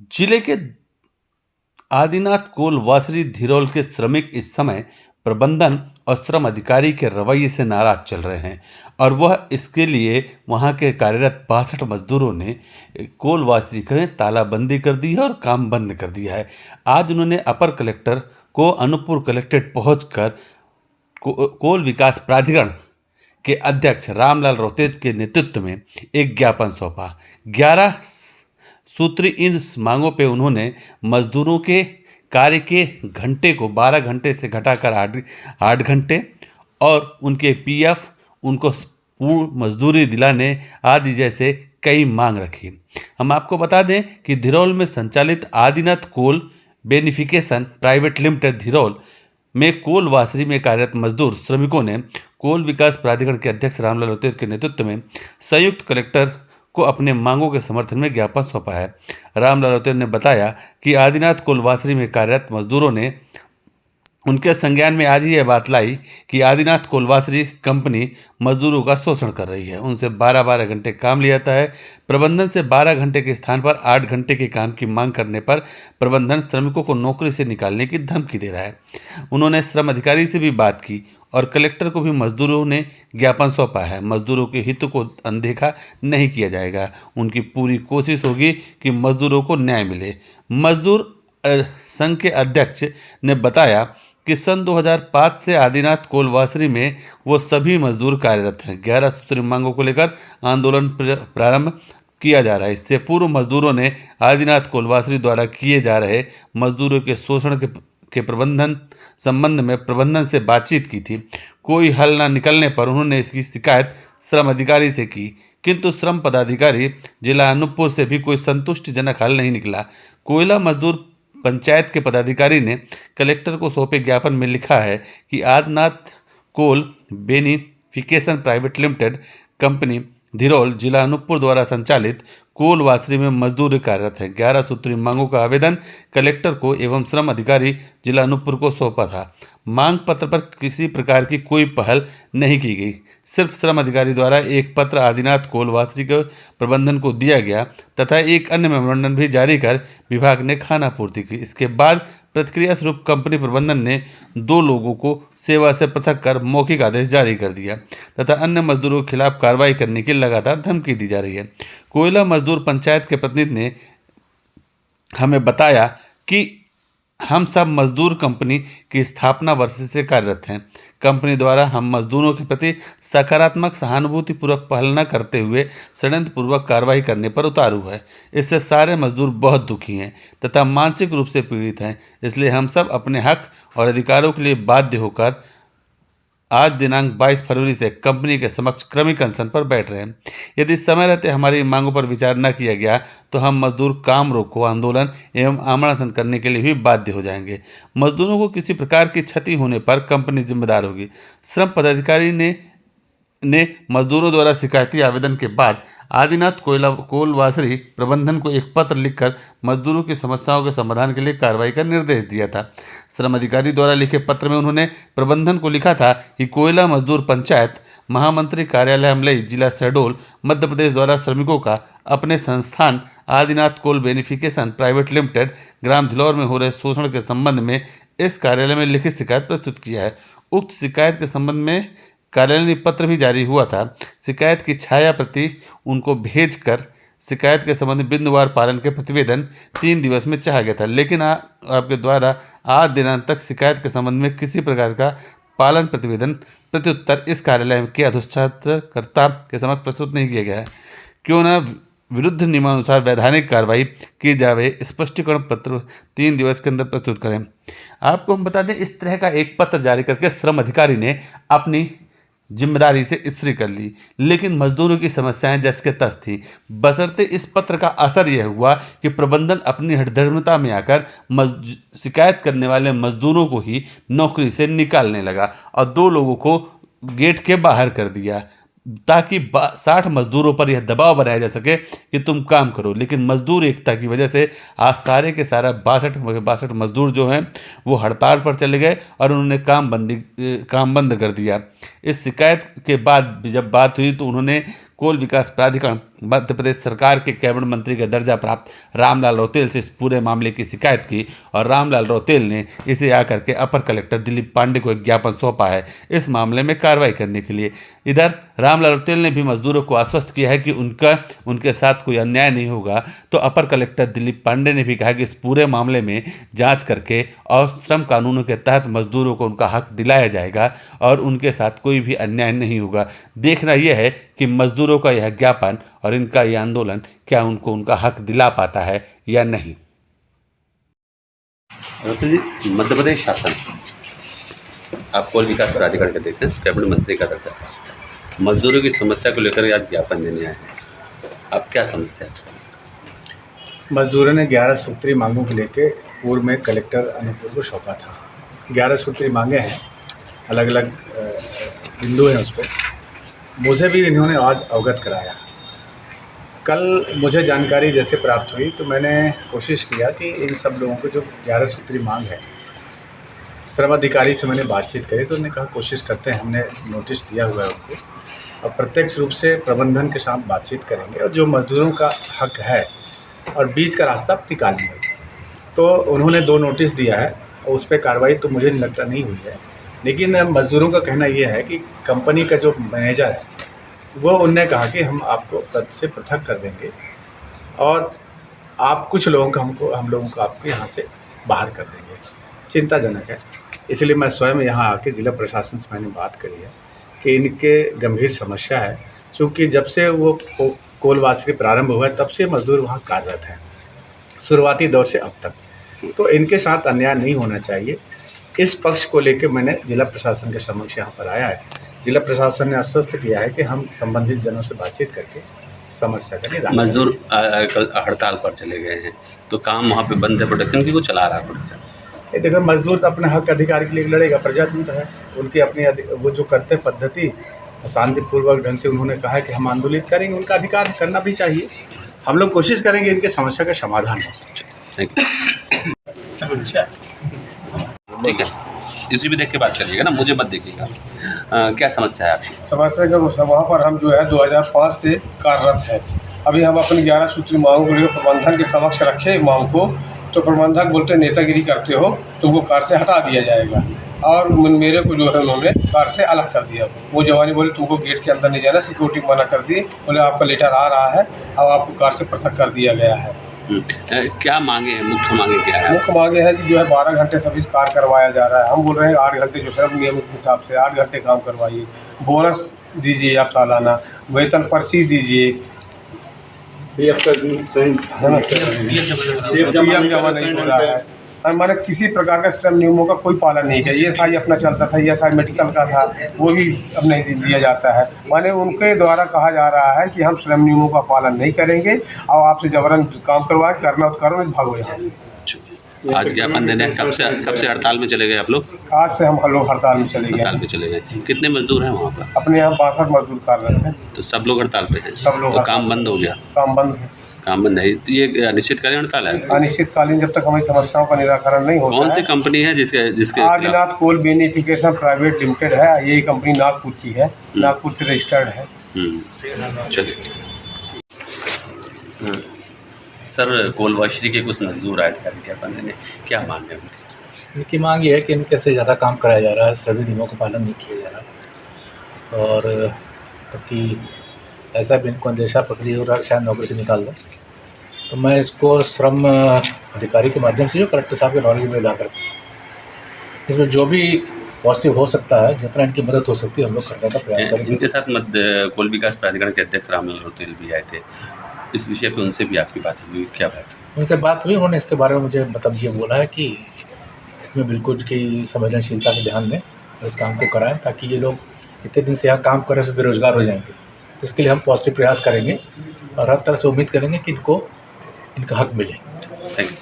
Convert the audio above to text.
जिले के आदिनाथ कोल वासरी धिरोल के श्रमिक इस समय प्रबंधन और श्रम अधिकारी के रवैये से नाराज चल रहे हैं और वह इसके लिए वहां के कार्यरत 62 मजदूरों ने कोल वासरी में तालाबंदी कर दी है और काम बंद कर दिया है। आज उन्होंने अपर कलेक्टर को अनूपपुर कलेक्ट्रेट पहुंचकर कोल विकास प्राधिकरण के अध्यक्ष रामलाल रोतेत के नेतृत्व में एक ज्ञापन सौंपा। 11 सूत्री इन मांगों पे उन्होंने मजदूरों के कार्य के घंटे को 12 घंटे से घटाकर 8 घंटे और उनके पीएफ, उनको पूर्ण मजदूरी दिलाने आदि जैसे कई मांग रखी। हम आपको बता दें कि धिरोल में संचालित आदिनाथ कोल बेनिफिकेशन प्राइवेट लिमिटेड धिरोल में कोल वासरी में कार्यरत मजदूर श्रमिकों ने कोल विकास प्राधिकरण के अध्यक्ष रामलाल रोतेत के नेतृत्व में संयुक्त कलेक्टर को अपने मांगों के समर्थन में ज्ञापन सौंपा है। रामलाल रोतेत ने बताया कि आदिनाथ कोल वासरी में कार्यरत मजदूरों ने उनके संज्ञान में आज ही यह बात लाई कि आदिनाथ कोलवासरी कंपनी मजदूरों का शोषण कर रही है। उनसे 12-12 घंटे काम लिया जाता है। प्रबंधन से 12 घंटे के स्थान पर 8 घंटे के काम की मांग करने पर प्रबंधन श्रमिकों को नौकरी से निकालने की धमकी दे रहा है। उन्होंने श्रम अधिकारी से भी बात की और कलेक्टर को भी मजदूरों ने ज्ञापन सौंपा है। मजदूरों के हित को अनदेखा नहीं किया जाएगा। उनकी पूरी कोशिश होगी कि मजदूरों को न्याय मिले। मजदूर संघ के अध्यक्ष ने बताया कि सन 2005 से आदिनाथ कोलवासरी में वो सभी मजदूर कार्यरत हैं। 11 सूत्री मांगों को लेकर आंदोलन प्रारंभ किया जा रहा है। इससे पूर्व मजदूरों ने आदिनाथ कोलवासरी द्वारा किए जा रहे मजदूरों के शोषण के प्रबंधन संबंध में प्रबंधन से बातचीत की थी। कोई हल न निकलने पर उन्होंने इसकी शिकायत श्रम अधिकारी से की, किंतु श्रम पदाधिकारी जिला अनूपपुर से भी कोई संतुष्टिजनक हल नहीं निकला। कोयला मजदूर पंचायत के पदाधिकारी ने कलेक्टर को सौंपे ज्ञापन में लिखा है कि आदिनाथ कोल बेनिफिकेशन प्राइवेट लिमिटेड कंपनी धिरोल जिला अनूपपुर द्वारा संचालित कोल वासरी में मजदूर कार्यरत है। 11 सूत्री मांगों का आवेदन कलेक्टर को एवं श्रम अधिकारी जिला अनूपपुर को सौंपा था। मांग पत्र पर किसी प्रकार की कोई पहल नहीं की गई। सिर्फ श्रम अधिकारी द्वारा एक पत्र आदिनाथ कोल वासरी के प्रबंधन को दिया गया तथा एक अन्य मेमोरेंडम भी जारी कर विभाग ने खानापूर्ति की। इसके बाद प्रतिक्रिया स्वरूप कंपनी प्रबंधन ने 2 लोगों को सेवा से पृथक कर मौखिक आदेश जारी कर दिया तथा अन्य मजदूरों के खिलाफ कार्रवाई करने की लगातार धमकी दी जा रही है। कोयला मजदूर पंचायत के प्रतिनिधि ने हमें बताया कि हम सब मजदूर कंपनी की स्थापना वर्ष से कार्यरत हैं। कंपनी द्वारा हम मजदूरों के प्रति सकारात्मक सहानुभूतिपूर्वक पहल न करते हुए षड्यंत्रपूर्वक कार्रवाई करने पर उतारू है। इससे सारे मजदूर बहुत दुखी हैं तथा मानसिक रूप से पीड़ित हैं। इसलिए हम सब अपने हक और अधिकारों के लिए बाध्य होकर आज दिनांक 22 फरवरी से कंपनी के समक्ष क्रमिक अनशन पर बैठ रहे हैं। यदि समय रहते हमारी मांगों पर विचार न किया गया तो हम मजदूर काम रोको आंदोलन एवं आमरण अनशन करने के लिए भी बाध्य हो जाएंगे। मजदूरों को किसी प्रकार की क्षति होने पर कंपनी जिम्मेदार होगी। श्रम पदाधिकारी ने मजदूरों द्वारा शिकायती आवेदन के बाद आदिनाथ कोलवासरी प्रबंधन को एक पत्र लिखकर मजदूरों की समस्याओं के समाधान के लिए कार्रवाई का निर्देश दिया था। श्रम अधिकारी द्वारा लिखे पत्र में उन्होंने प्रबंधन को लिखा था कि कोयला मजदूर पंचायत महामंत्री कार्यालय अमलई जिला शहडोल मध्य प्रदेश द्वारा श्रमिकों का अपने संस्थान आदिनाथ कोल बेनिफिकेशन प्राइवेट लिमिटेड ग्राम धिलोर में हो रहे शोषण के संबंध में इस कार्यालय में लिखित शिकायत प्रस्तुत किया है। उक्त शिकायत के संबंध में कार्यालय ने पत्र भी जारी हुआ था। शिकायत की छाया प्रति उनको भेजकर शिकायत के संबंध में बिंदुवार पालन के प्रतिवेदन 3 दिवस में चाहा गया था, लेकिन आपके द्वारा आज दिनांक तक शिकायत के संबंध में किसी प्रकार का पालन प्रतिवेदन प्रत्युत्तर इस कार्यालय के अधिष्ठात्रकर्ता के समक्ष प्रस्तुत नहीं किया गया है। क्यों न विरुद्ध नियमानुसार वैधानिक कार्रवाई की जावे, स्पष्टीकरण पत्र 3 दिवस के अंदर प्रस्तुत करें। आपको हम बता दें, इस तरह का एक पत्र जारी करके श्रम अधिकारी ने अपनी जिम्मेदारी से इस्त्री कर ली, लेकिन मजदूरों की समस्याएं जस के तस थी। बशर्ते इस पत्र का असर यह हुआ कि प्रबंधन अपनी हठधर्मिता में आकर शिकायत करने वाले मजदूरों को ही नौकरी से निकालने लगा और 2 लोगों को गेट के बाहर कर दिया ताकि 60 मजदूरों पर यह दबाव बनाया जा सके कि तुम काम करो। लेकिन मजदूर एकता की वजह से आज सारे के सारा 62 मजदूर जो हैं वो हड़ताल पर चले गए और उन्होंने काम बंद कर दिया। इस शिकायत के बाद जब बात हुई तो उन्होंने कोल विकास प्राधिकरण मध्य प्रदेश सरकार के कैबिनेट मंत्री का दर्जा प्राप्त रामलाल रौतेल से इस पूरे मामले की शिकायत की और रामलाल रौतेल ने इसे आकर के अपर कलेक्टर दिलीप पांडे को एक ज्ञापन सौंपा है इस मामले में कार्रवाई करने के लिए। इधर रामलाल रौतेल ने भी मजदूरों को आश्वस्त किया है कि उनके साथ कोई अन्याय नहीं होगा। तो अपर कलेक्टर दिलीप पांडे ने भी कहा कि इस पूरे मामले में जांच करके और श्रम कानूनों के तहत मजदूरों को उनका हक दिलाया जाएगा और उनके साथ कोई भी अन्याय नहीं होगा। देखना यह है कि मजदूरों का यह ज्ञापन और इनका यह आंदोलन क्या उनको उनका हक दिला पाता है या नहीं। मध्य प्रदेश शासन, आप कोल विकास प्राधिकरण के अध्यक्ष हैं, कैबिनेट मंत्री का दर्जा, मजदूरों की समस्या को लेकर आज ज्ञापन देने आए हैं। आप क्या समस्या है? मजदूरों ने 11 सूत्री मांगों को लेकर पूर्व में कलेक्टर अनूपपुर को सौंपा था। 11 सूत्री मांगे हैं, अलग अलग बिंदु हैं उस पर। मुझे भी इन्होंने आज अवगत कराया। कल मुझे जानकारी जैसे प्राप्त हुई तो मैंने कोशिश किया कि इन सब लोगों को जो 11 सूत्री मांग है, श्रम अधिकारी से मैंने बातचीत करी तो उन्होंने कहा कोशिश करते हैं, हमने नोटिस दिया हुआ है उनको और प्रत्यक्ष रूप से प्रबंधन के साथ बातचीत करेंगे और जो मजदूरों का हक है और बीच का रास्ता निकालेंगे। तो उन्होंने 2 नोटिस दिया है और उस पर कार्रवाई तो मुझे नहीं लगता नहीं हुई है, लेकिन मजदूरों का कहना यह है कि कंपनी का जो मैनेजर है वो उनने कहा कि हम आपको पद से पृथक कर देंगे और आप कुछ लोगों का हम लोगों को आपके यहाँ से बाहर कर देंगे। चिंताजनक है, इसलिए मैं स्वयं यहाँ आके जिला प्रशासन से मैंने बात करी है कि इनके गंभीर समस्या है। चूँकि जब से वो कोल वासरी प्रारंभ हुआ है तब से मजदूर वहाँ कार्यरत हैं, शुरुआती दौर से अब तक, तो इनके साथ अन्याय नहीं होना चाहिए। इस पक्ष को लेकर मैंने जिला प्रशासन के समक्ष यहाँ पर आया है। जिला प्रशासन ने आश्वस्त किया है कि हम संबंधित जनों से बातचीत करके समस्या का निदान। मजदूर हड़ताल पर चले गए हैं तो काम वहाँ पे बंद है, प्रोडक्शन की वो चला रहा है प्रोडक्शन। ये देखो, मजदूर तो अपने हक अधिकार के लिए लड़ेगा, प्रजातंत्र है, उनकी अपनी वो जो करते पद्धति शांतिपूर्वक ढंग से उन्होंने कहा है कि हम आंदोलित करेंगे, उनका अधिकार करना भी चाहिए। हम लोग कोशिश करेंगे इनके समस्या का समाधान हो। ठीक है, इसी भी देख के बात करिएगा ना, मुझे मत देखिएगा। क्या समस्या है आपकी? समस्या का वहाँ पर हम जो है 2005 से कार्यरत है। अभी हम अपनी 11 सूत्री मांगों को लेकर प्रबंधन के समक्ष रखे मांग को, तो प्रबंधक बोलते नेतागिरी करते हो तुमको कार से हटा दिया जाएगा और मेरे को जो है उन्होंने कार से अलग कर दिया। वो जवानी बोले तुमको गेट के अंदर नहीं जाना, सिक्योरिटी मना कर दी, बोले आपका लेटर आ रहा है, अब आपको कार से पृथक कर दिया गया है। क्या मांगे हैं? मुख्य मांगे क्या है? मुख्य मांगे है कि जो है 12 घंटे सर्विस कार्य करवाया जा रहा है। हम बोल रहे हैं 8 घंटे जो श्रम नियम के हिसाब से 8 घंटे काम करवाइए, बोनस दीजिए आप सालाना, वेतन पर्ची दीजिए, पीएफ जमा नहीं हो रहा है। हमारे किसी प्रकार का श्रम नियमों का कोई पालन नहीं किया। ESI अपना चलता था, ESI मेडिकल का था, वो भी अब नहीं दिया जाता है। माने उनके द्वारा कहा जा रहा है कि हम श्रम नियमों का पालन नहीं करेंगे और आपसे जबरन काम करवाए, करना तो करो, नहीं भागो यहाँ से। आज ज्ञापन देने कब से हड़ताल में चले गए आप लोग? आज से हम लोग हड़ताल में चले गए। हड़ताल पे चले गए। कितने मजदूर हैं वहाँ पर? अपने यहाँ 62 मजदूर कार्यरत हैं। तो सब लोग हड़ताल पे हैं? सब लोग। तो काम बंद हो गया? काम बंद है। काम बंद है। तो ये अनिश्चितकालीन हड़ताल है? अनिश्चितकालीन, जब तक हमारी समस्याओं का निराकरण नहीं होता। कौन सी कंपनी है जिसके आदिनाथ कोल बेनिफिकेशन प्राइवेट लिमिटेड है। ये कंपनी नागपुर की है, नागपुर से रजिस्टर्ड है। चलिए। सर, कोलवाश्री के कुछ मजदूर आए थे ज्ञापन देने, क्या मांग है उनकी? इनकी मांग ये है कि इनके से ज़्यादा काम कराया जा रहा है, सभी नियमों का पालन नहीं किया जा रहा और क्योंकि ऐसा भी इनको अंदेशा पकड़ी हो रहा है शायद नौकरी से निकाल दें। तो मैं इसको श्रम अधिकारी के माध्यम से जो कलेक्टर साहब के नॉलेज में लाकर इसमें जो भी पॉजिटिव हो सकता है, जितना इनकी मदद हो सकती है हम लोग करने का प्रयास करेंगे। इनके साथ कोल विकास प्राधिकरण के अध्यक्ष रामलाल रौतेल भी आए थे, इस विषय पे उनसे भी आपकी बात हुई? क्या बात हुई? उनसे बात हुई, उन्होंने इसके बारे में मुझे मतलब ये बोला है कि इसमें बिल्कुल की संवेदनशीलता से ध्यान दें और इस काम को कराएं ताकि ये लोग इतने दिन से यहाँ काम कर रहे हैं बेरोजगार हो जाएंगे। इसके लिए हम पॉजिटिव प्रयास करेंगे और हर तरह से उम्मीद करेंगे कि इनको इनका हक मिले। Thank you.